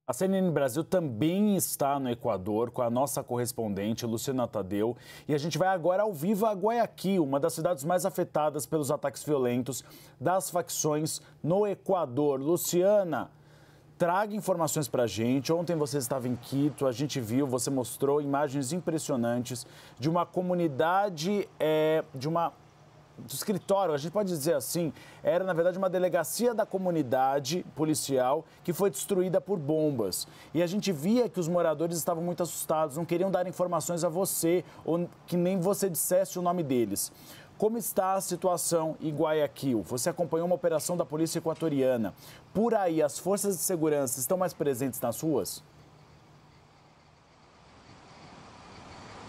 A CNN Brasil também está no Equador com a nossa correspondente, Luciana Tadeu. E a gente vai agora ao vivo a Guayaquil, uma das cidades mais afetadas pelos ataques violentos das facções no Equador. Luciana, traga informações para a gente. Ontem você estava em Quito, a gente viu, você mostrou imagens impressionantes de uma comunidade, do escritório, a gente pode dizer assim, era na verdade uma delegacia da comunidade policial que foi destruída por bombas. E a gente via que os moradores estavam muito assustados, não queriam dar informações a você, ou que nem você dissesse o nome deles. Como está a situação em Guayaquil? Você acompanhou uma operação da polícia equatoriana. Por aí, as forças de segurança estão mais presentes nas ruas?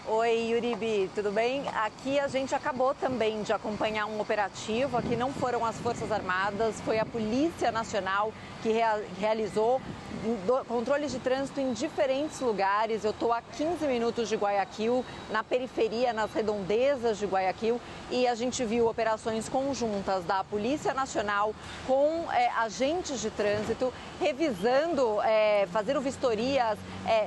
Oi, Uribe, tudo bem? Aqui a gente acabou também de acompanhar um operativo. Aqui não foram as Forças Armadas, foi a Polícia Nacional que realizou controles de trânsito em diferentes lugares. Eu estou a 15 minutos de Guayaquil, na periferia, nas redondezas de Guayaquil, e a gente viu operações conjuntas da Polícia Nacional com agentes de trânsito, revisando, fazendo vistorias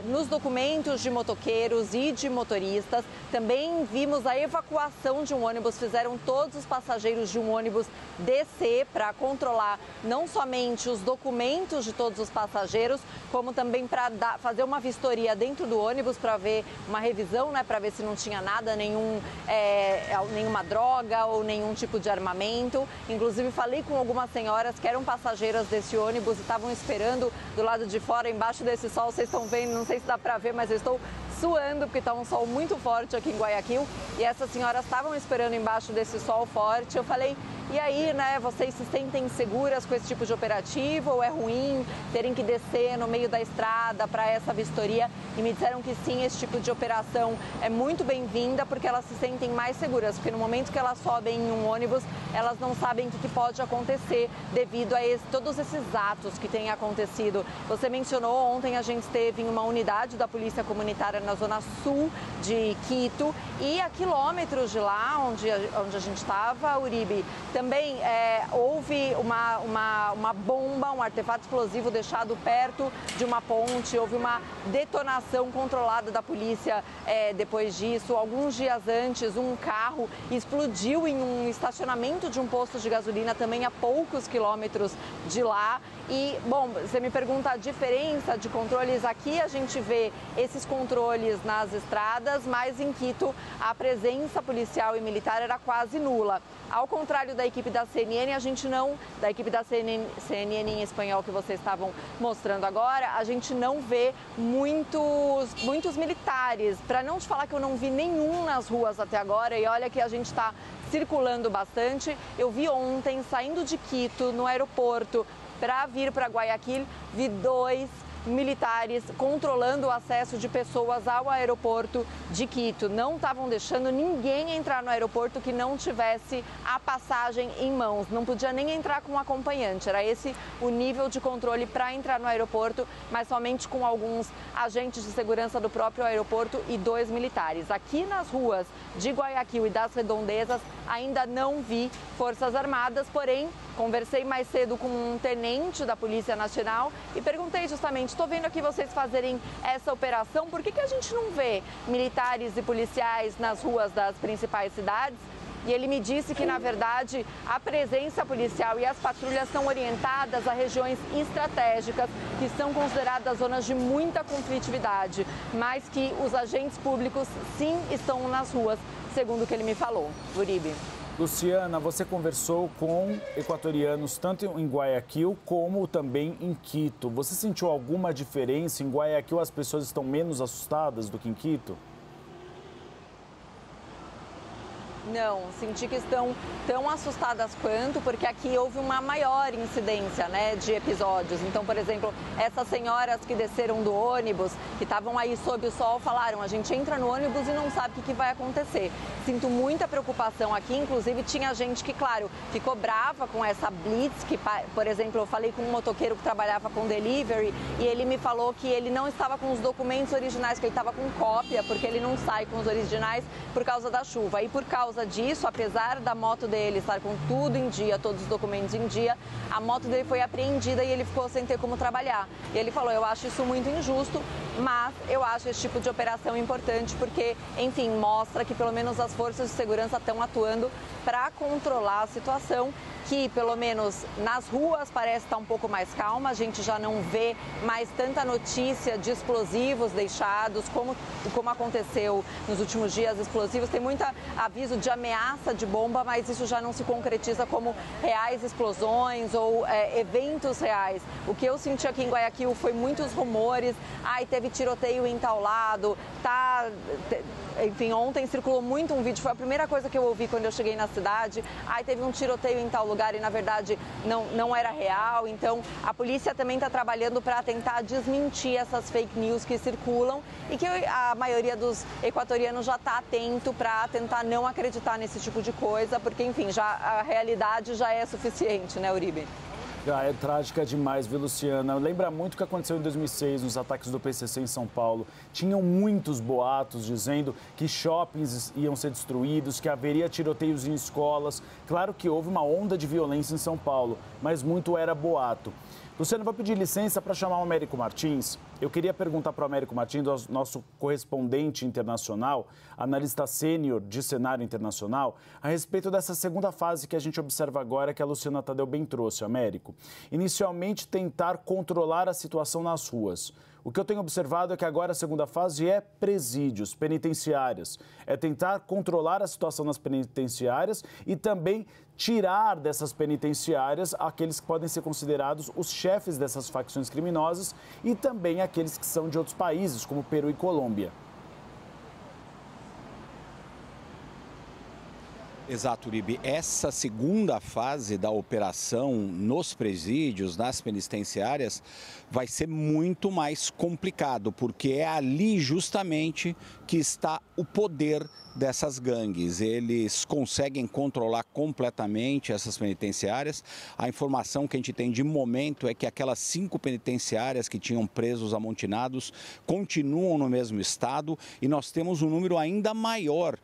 nos documentos de motoqueiros e de motoristas. Também vimos a evacuação de um ônibus, fizeram todos os passageiros de um ônibus descer para controlar não somente os documentos de todos os passageiros, como também para fazer uma vistoria dentro do ônibus para ver uma revisão, né, para ver se não tinha nada, nenhuma droga ou nenhum tipo de armamento. Inclusive falei com algumas senhoras que eram passageiras desse ônibus e estavam esperando do lado de fora, embaixo desse sol. Vocês estão vendo, não sei se dá para ver, mas eu estou suando porque está um sol muito forte aqui em Guayaquil, e essas senhoras estavam esperando embaixo desse sol forte. Eu falei, e aí, né, vocês se sentem seguras com esse tipo de operativo ou é ruim terem que descer no meio da estrada para essa vistoria? E me disseram que sim, esse tipo de operação é muito bem-vinda porque elas se sentem mais seguras, porque no momento que elas sobem em um ônibus, elas não sabem o que pode acontecer devido a todos esses atos que têm acontecido. Você mencionou, ontem a gente esteve em uma unidade da Polícia Comunitária na zona sul de Quito, e a quilômetros de lá, onde a gente estava, Uribe, também houve uma bomba, um artefato explosivo deixado perto de uma ponte. Houve uma detonação controlada da polícia depois disso. Alguns dias antes, um carro explodiu em um estacionamento de um posto de gasolina, também a poucos quilômetros de lá. E, bom, você me pergunta a diferença de controles. Aqui a gente vê esses controles nas estradas, mas em Quito a presença policial e militar era quase nula. Ao contrário da equipe da CNN, da equipe da CNN em espanhol que vocês estavam mostrando agora, a gente não vê muitos militares. Para não te falar que eu não vi nenhum nas ruas até agora, e olha que a gente está circulando bastante. Eu vi ontem, saindo de Quito, no aeroporto, para vir para Guayaquil, vi 2 militares controlando o acesso de pessoas ao aeroporto de Quito. Não estavam deixando ninguém entrar no aeroporto que não tivesse a passagem em mãos. Não podia nem entrar com um acompanhante. Era esse o nível de controle para entrar no aeroporto, mas somente com alguns agentes de segurança do próprio aeroporto e 2 militares. Aqui nas ruas de Guayaquil e das redondezas ainda não vi Forças Armadas, porém conversei mais cedo com um tenente da Polícia Nacional e perguntei justamente, estou vendo aqui vocês fazerem essa operação, por que a gente não vê militares e policiais nas ruas das principais cidades? E ele me disse que, na verdade, a presença policial e as patrulhas são orientadas a regiões estratégicas que são consideradas zonas de muita conflitividade, mas que os agentes públicos sim estão nas ruas, segundo o que ele me falou. Uribe. Luciana, você conversou com equatorianos tanto em Guayaquil como também em Quito. Você sentiu alguma diferença? Em Guayaquil as pessoas estão menos assustadas do que em Quito? Não, senti que estão tão assustadas quanto, porque aqui houve uma maior incidência, né, de episódios. Então, por exemplo, essas senhoras que desceram do ônibus, que estavam aí sob o sol, falaram, a gente entra no ônibus e não sabe o que vai acontecer. sinto muita preocupação aqui, inclusive tinha gente que, claro, ficou brava com essa blitz, que, por exemplo, eu falei com um motoqueiro que trabalhava com delivery e ele me falou que ele não estava com os documentos originais, que ele estava com cópia, porque ele não sai com os originais por causa da chuva. E por causa disso, apesar da moto dele estar com tudo em dia, todos os documentos em dia, a moto dele foi apreendida e ele ficou sem ter como trabalhar. E ele falou, eu acho isso muito injusto, mas eu acho esse tipo de operação importante porque, enfim, mostra que pelo menos as forças de segurança estão atuando para controlar a situação, que pelo menos nas ruas parece estar um pouco mais calma, a gente já não vê mais tanta notícia de explosivos deixados, como aconteceu nos últimos dias, explosivos, tem muito aviso de ameaça de bomba, mas isso já não se concretiza como reais explosões ou eventos reais. O que eu senti aqui em Guayaquil foi muitos rumores, teve tiroteio em tal lado, enfim, ontem circulou muito um vídeo, foi a primeira coisa que eu ouvi quando eu cheguei na cidade, teve um tiroteio em tal lugar e na verdade não era real, então a polícia também está trabalhando para tentar desmentir essas fake news que circulam e que a maioria dos equatorianos já está atento para tentar não acreditar nesse tipo de coisa, porque enfim, a realidade já é suficiente, né, Uribe? Já é trágica demais, viu, Luciana? Lembra muito o que aconteceu em 2006, nos ataques do PCC em São Paulo. Tinham muitos boatos dizendo que shoppings iam ser destruídos, que haveria tiroteios em escolas. Claro que houve uma onda de violência em São Paulo, mas muito era boato. Luciana, vou pedir licença para chamar o Américo Martins. Eu queria perguntar para o Américo Martins, nosso correspondente internacional, analista sênior de cenário internacional, a respeito dessa segunda fase que a gente observa agora, que a Luciana Tadeu bem trouxe, Américo. Inicialmente, tentar controlar a situação nas ruas. O que eu tenho observado é que agora a segunda fase é presídios, penitenciárias. É tentar controlar a situação nas penitenciárias e também tirar dessas penitenciárias aqueles que podem ser considerados os chefes dessas facções criminosas e também aqueles que são de outros países, como Peru e Colômbia. Exato, Uribe. Essa segunda fase da operação nos presídios, nas penitenciárias, vai ser muito mais complicado, porque é ali justamente que está o poder dessas gangues. Eles conseguem controlar completamente essas penitenciárias. A informação que a gente tem de momento é que aquelas 5 penitenciárias que tinham presos amotinados continuam no mesmo estado e nós temos um número ainda maior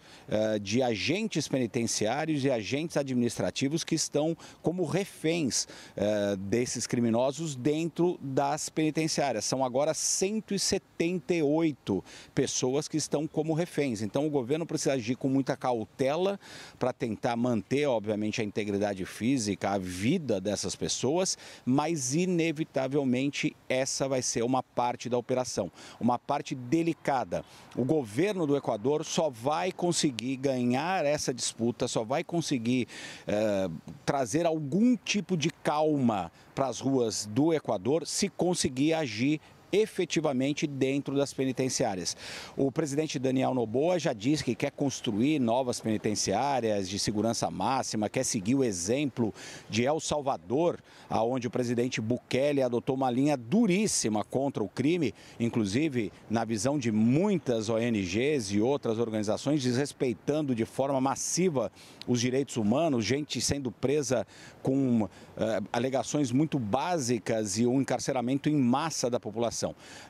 de agentes penitenciários e agentes administrativos que estão como reféns desses criminosos dentro das penitenciárias. São agora 178 pessoas que estão como reféns. Então o governo precisa agir com muita cautela para tentar manter, obviamente, a integridade física, a vida dessas pessoas, mas inevitavelmente essa vai ser uma parte da operação, uma parte delicada. O governo do Equador só vai conseguir ganhar essa disputa, só vai conseguir trazer algum tipo de calma para as ruas do Equador se conseguir agir efetivamente dentro das penitenciárias. O presidente Daniel Noboa já disse que quer construir novas penitenciárias de segurança máxima, quer seguir o exemplo de El Salvador, onde o presidente Bukele adotou uma linha duríssima contra o crime, inclusive na visão de muitas ONGs e outras organizações, desrespeitando de forma massiva os direitos humanos, gente sendo presa com alegações muito básicas e um encarceramento em massa da população.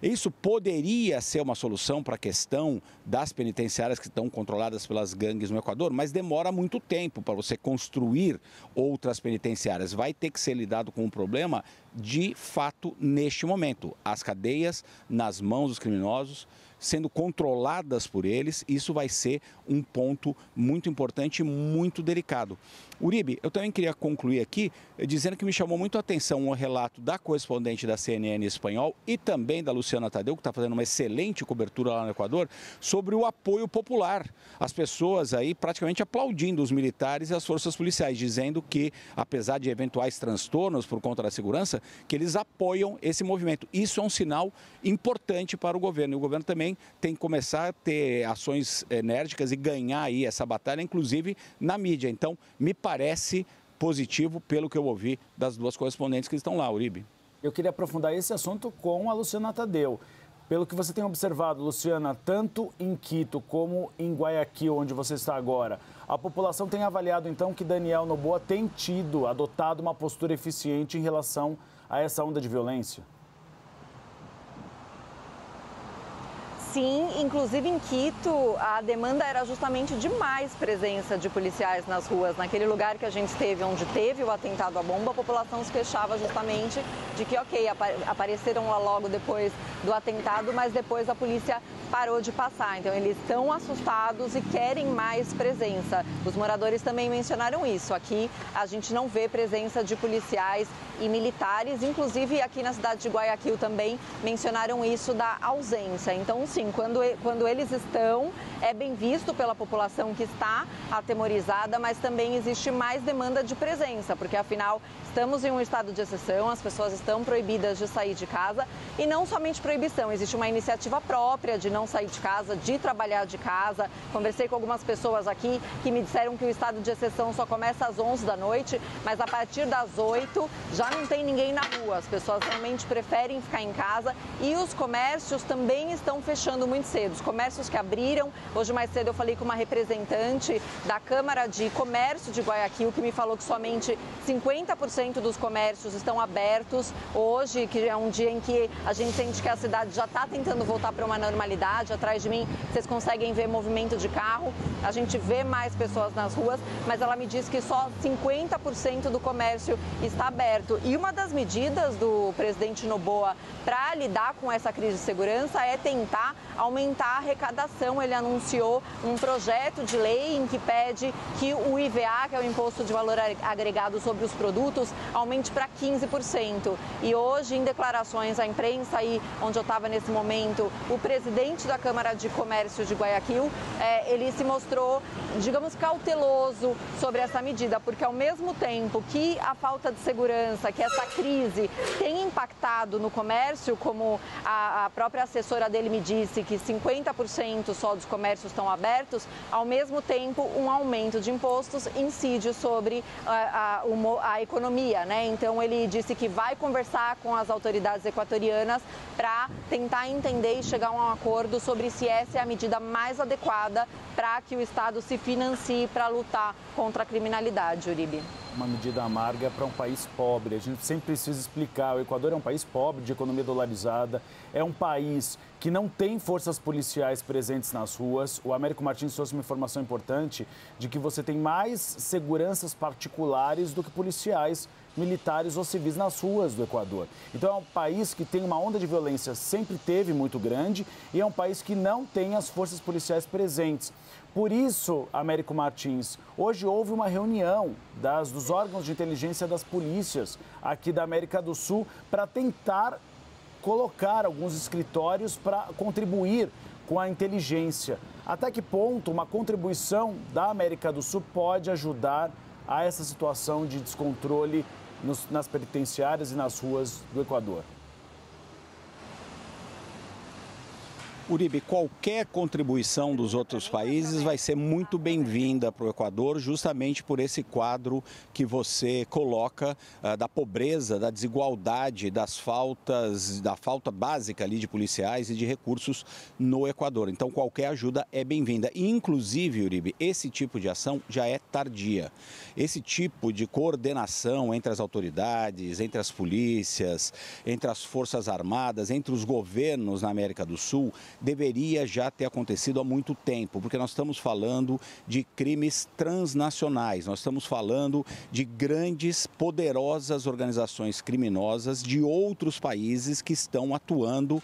Isso poderia ser uma solução para a questão das penitenciárias que estão controladas pelas gangues no Equador, mas demora muito tempo para você construir outras penitenciárias. Vai ter que ser lidado com um problema de fato neste momento. As cadeias nas mãos dos criminosos, sendo controladas por eles, isso vai ser um ponto muito importante e muito delicado. Uribe, eu também queria concluir aqui dizendo que me chamou muito a atenção o relato da correspondente da CNN espanhol e também da Luciana Tadeu, que está fazendo uma excelente cobertura lá no Equador, sobre o apoio popular. As pessoas aí praticamente aplaudindo os militares e as forças policiais, dizendo que, apesar de eventuais transtornos por conta da segurança, que eles apoiam esse movimento. Isso é um sinal importante para o governo. E o governo também tem que começar a ter ações enérgicas e ganhar aí essa batalha, inclusive na mídia. Então, me parece positivo pelo que eu ouvi das duas correspondentes que estão lá, Uribe. Eu queria aprofundar esse assunto com a Luciana Tadeu. Pelo que você tem observado, Luciana, tanto em Quito como em Guayaquil, onde você está agora, a população tem avaliado, então, que Daniel Noboa tem adotado uma postura eficiente em relação a essa onda de violência? Sim, inclusive em Quito, a demanda era justamente de mais presença de policiais nas ruas. Naquele lugar que a gente esteve, onde teve o atentado à bomba, a população se queixava justamente de que, ok, apareceram lá logo depois do atentado, mas depois a polícia parou de passar. Então, eles estão assustados e querem mais presença. Os moradores também mencionaram isso. Aqui, a gente não vê presença de policiais e militares. Inclusive, aqui na cidade de Guayaquil também mencionaram isso da ausência. Então, sim, quando eles estão, é bem visto pela população que está atemorizada, mas também existe mais demanda de presença, porque, afinal, estamos em um estado de exceção, as pessoas estão proibidas de sair de casa e não somente proibição, existe uma iniciativa própria de não sair de casa, de trabalhar de casa. Conversei com algumas pessoas aqui que me disseram que o estado de exceção só começa às 11 da noite, mas a partir das 8 já não tem ninguém na rua. As pessoas realmente preferem ficar em casa e os comércios também estão fechando muito cedo. Os comércios que abriram, hoje mais cedo eu falei com uma representante da Câmara de Comércio de Guayaquil que me falou que somente 50% dos comércios estão abertos hoje, que é um dia em que a gente sente que a cidade já está tentando voltar para uma normalidade. Atrás de mim, vocês conseguem ver movimento de carro, a gente vê mais pessoas nas ruas, mas ela me disse que só 50% do comércio está aberto. E uma das medidas do presidente Noboa para lidar com essa crise de segurança é tentar aumentar a arrecadação. Ele anunciou um projeto de lei em que pede que o IVA, que é o Imposto de Valor Agregado sobre os produtos, aumente para 15%. E hoje, em declarações à imprensa, aí onde eu estava nesse momento, o presidente da Câmara de Comércio de Guayaquil, ele se mostrou, digamos, cauteloso sobre essa medida, porque ao mesmo tempo que a falta de segurança, que essa crise tem impactado no comércio, como a própria assessora dele me disse, que 50% só dos comércios estão abertos, ao mesmo tempo um aumento de impostos incide sobre a economia, né? Então ele disse que vai conversar com as autoridades equatorianas para tentar entender e chegar a um acordo sobre se essa é a medida mais adequada para que o Estado se financie para lutar contra a criminalidade, Uribe. Uma medida amarga para um país pobre. A gente sempre precisa explicar. O Equador é um país pobre, de economia dolarizada. É um país que não tem forças policiais presentes nas ruas. O Américo Martins trouxe uma informação importante de que você tem mais seguranças particulares do que policiais militares ou civis nas ruas do Equador. Então é um país que tem uma onda de violência, sempre teve muito grande, e é um país que não tem as forças policiais presentes. Por isso, Américo Martins, hoje houve uma reunião dos órgãos de inteligência das polícias aqui da América do Sul para tentar colocar alguns escritórios para contribuir com a inteligência. Até que ponto uma contribuição da América do Sul pode ajudar a essa situação de descontrole nas penitenciárias e nas ruas do Equador? Uribe, qualquer contribuição dos outros países vai ser muito bem-vinda para o Equador, justamente por esse quadro que você coloca da pobreza, da desigualdade, da falta básica ali de policiais e de recursos no Equador. Então, qualquer ajuda é bem-vinda. E, inclusive, Uribe, esse tipo de ação já é tardia. Esse tipo de coordenação entre as autoridades, entre as polícias, entre as forças armadas, entre os governos na América do Sul, deveria já ter acontecido há muito tempo, porque nós estamos falando de crimes transnacionais, nós estamos falando de grandes, poderosas organizações criminosas de outros países que estão atuando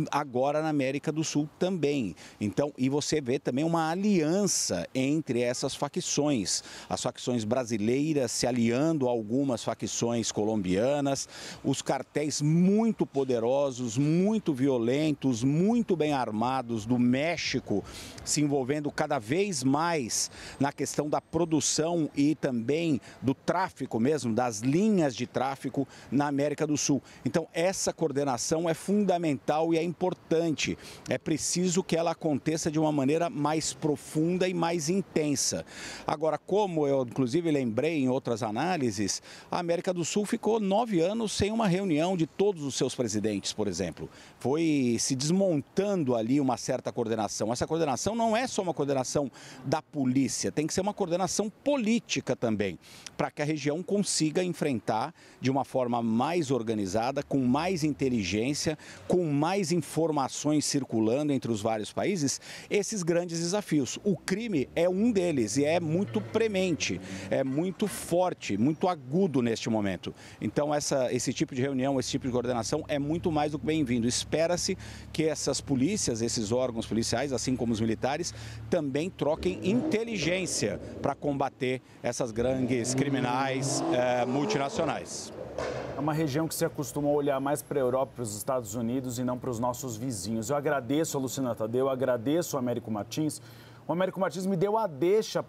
agora na América do Sul também. Então, e você vê também uma aliança entre essas facções, as facções brasileiras se aliando a algumas facções colombianas, os cartéis muito poderosos, muito violentos, muito bem armados do México se envolvendo cada vez mais na questão da produção e também do tráfico mesmo, das linhas de tráfico na América do Sul. Então, essa coordenação é fundamental e é importante. É preciso que ela aconteça de uma maneira mais profunda e mais intensa. Agora, como eu inclusive lembrei em outras análises, a América do Sul ficou 9 anos sem uma reunião de todos os seus presidentes, por exemplo. Foi se desmontando ali uma certa coordenação. Essa coordenação não é só uma coordenação da polícia, tem que ser uma coordenação política também, para que a região consiga enfrentar de uma forma mais organizada, com mais inteligência, com mais informações circulando entre os vários países, esses grandes desafios. O crime é um deles e é muito premente, é muito forte, muito agudo neste momento. Então, esse tipo de reunião, esse tipo de coordenação é muito mais do que bem-vindo. Espera-se que essas polícias, esses órgãos policiais, assim como os militares, também troquem inteligência para combater essas gangues criminais multinacionais. É uma região que se acostuma a olhar mais para a Europa, para os Estados Unidos e não para os nossos vizinhos. Eu agradeço a Luciana Tadeu, agradeço ao Américo Martins. O Américo Martins me deu a deixa